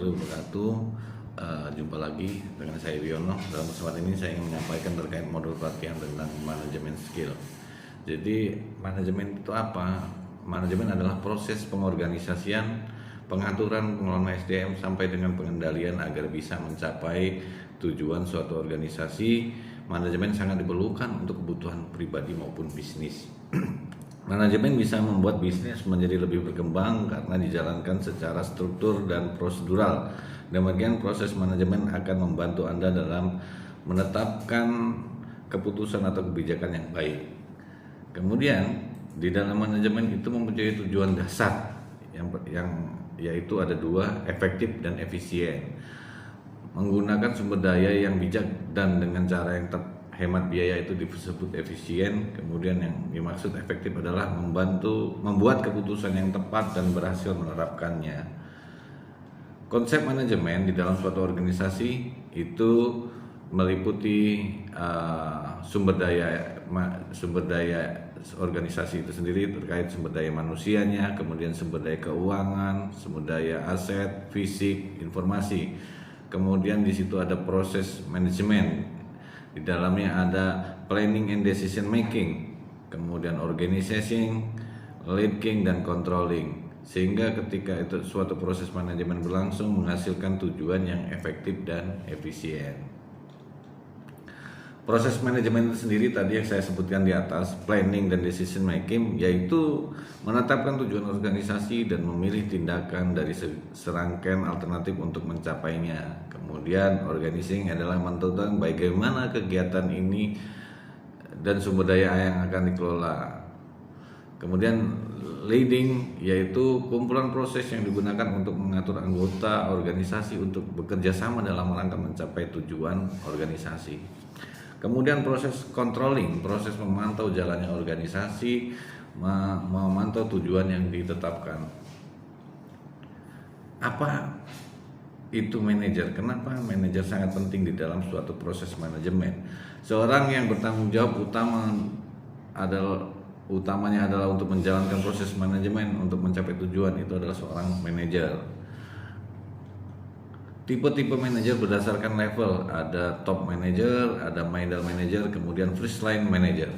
warahmatullahi wabarakatuh. Jumpa lagi dengan saya Wiono. Dalam kesempatan ini saya ingin menyampaikan terkait modul pelatihan tentang manajemen skill. Jadi manajemen itu apa? Manajemen adalah proses pengorganisasian, pengaturan, pengelolaan SDM sampai dengan pengendalian agar bisa mencapai tujuan suatu organisasi. Manajemen sangat diperlukan untuk kebutuhan pribadi maupun bisnis. Manajemen bisa membuat bisnis menjadi lebih berkembang karena dijalankan secara struktur dan prosedural. Demikian proses manajemen akan membantu Anda dalam menetapkan keputusan atau kebijakan yang baik. Kemudian di dalam manajemen itu mempunyai tujuan dasar yang yaitu ada dua, efektif dan efisien. Menggunakan sumber daya yang bijak dan dengan cara yang hemat biaya itu disebut efisien. Kemudian yang dimaksud efektif adalah membuat keputusan yang tepat dan berhasil menerapkannya. Konsep manajemen di dalam suatu organisasi itu meliputi sumber daya organisasi itu sendiri terkait sumber daya manusianya, kemudian sumber daya keuangan, sumber daya aset, fisik, informasi. Kemudian di situ ada proses manajemen. Di dalamnya ada planning and decision making, kemudian organizing, leading dan controlling. Sehingga ketika itu suatu proses manajemen berlangsung menghasilkan tujuan yang efektif dan efisien. Proses manajemen itu sendiri tadi yang saya sebutkan di atas, planning dan decision making, yaitu menetapkan tujuan organisasi dan memilih tindakan dari serangkaian alternatif untuk mencapainya. Kemudian organizing adalah menentukan bagaimana kegiatan ini dan sumber daya yang akan dikelola. Kemudian leading yaitu kumpulan proses yang digunakan untuk mengatur anggota organisasi untuk bekerja sama dalam rangka mencapai tujuan organisasi. Kemudian proses controlling, proses memantau jalannya organisasi, memantau tujuan yang ditetapkan. Apa itu manajer? Kenapa manajer sangat penting di dalam suatu proses manajemen? Seorang yang bertanggung jawab utamanya adalah untuk menjalankan proses manajemen untuk mencapai tujuan, itu adalah seorang manajer. Tipe-tipe manajer berdasarkan level, ada top manager, ada middle manager, kemudian first line manager.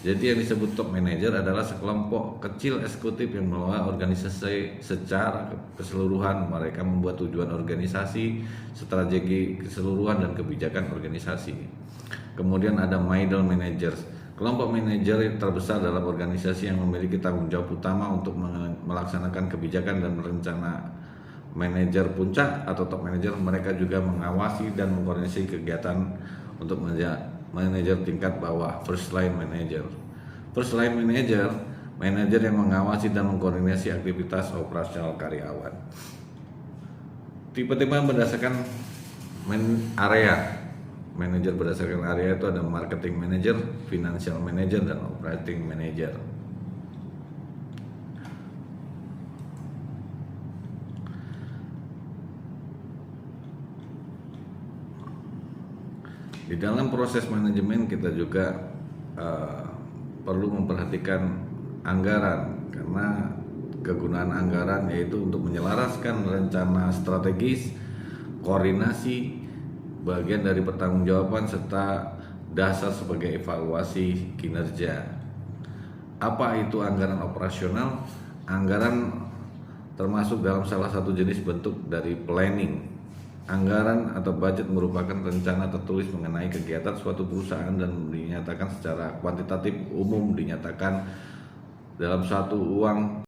Jadi yang disebut top manager adalah sekelompok kecil eksekutif yang mengelola organisasi secara keseluruhan. Mereka membuat tujuan organisasi, strategi keseluruhan dan kebijakan organisasi. Kemudian ada middle managers, kelompok manajer yang terbesar dalam organisasi yang memiliki tanggung jawab utama untuk melaksanakan kebijakan dan rencana. Manajer puncak atau top manager, mereka juga mengawasi dan mengkoordinasi kegiatan untuk manajer tingkat bawah, first line manager. First line manager, manajer yang mengawasi dan mengkoordinasi aktivitas operasional karyawan. Tipe-tipe berdasarkan area. Manajer berdasarkan area itu ada marketing manager, financial manager, dan operating manager. Di dalam proses manajemen kita juga perlu memperhatikan anggaran, karena kegunaan anggaran yaitu untuk menyelaraskan rencana strategis, koordinasi, bagian dari pertanggungjawaban serta dasar sebagai evaluasi kinerja. Apa itu anggaran operasional? Anggaran termasuk dalam salah satu jenis bentuk dari planning. Anggaran atau budget merupakan rencana tertulis mengenai kegiatan suatu perusahaan dan dinyatakan secara kuantitatif umum, dinyatakan dalam satu uang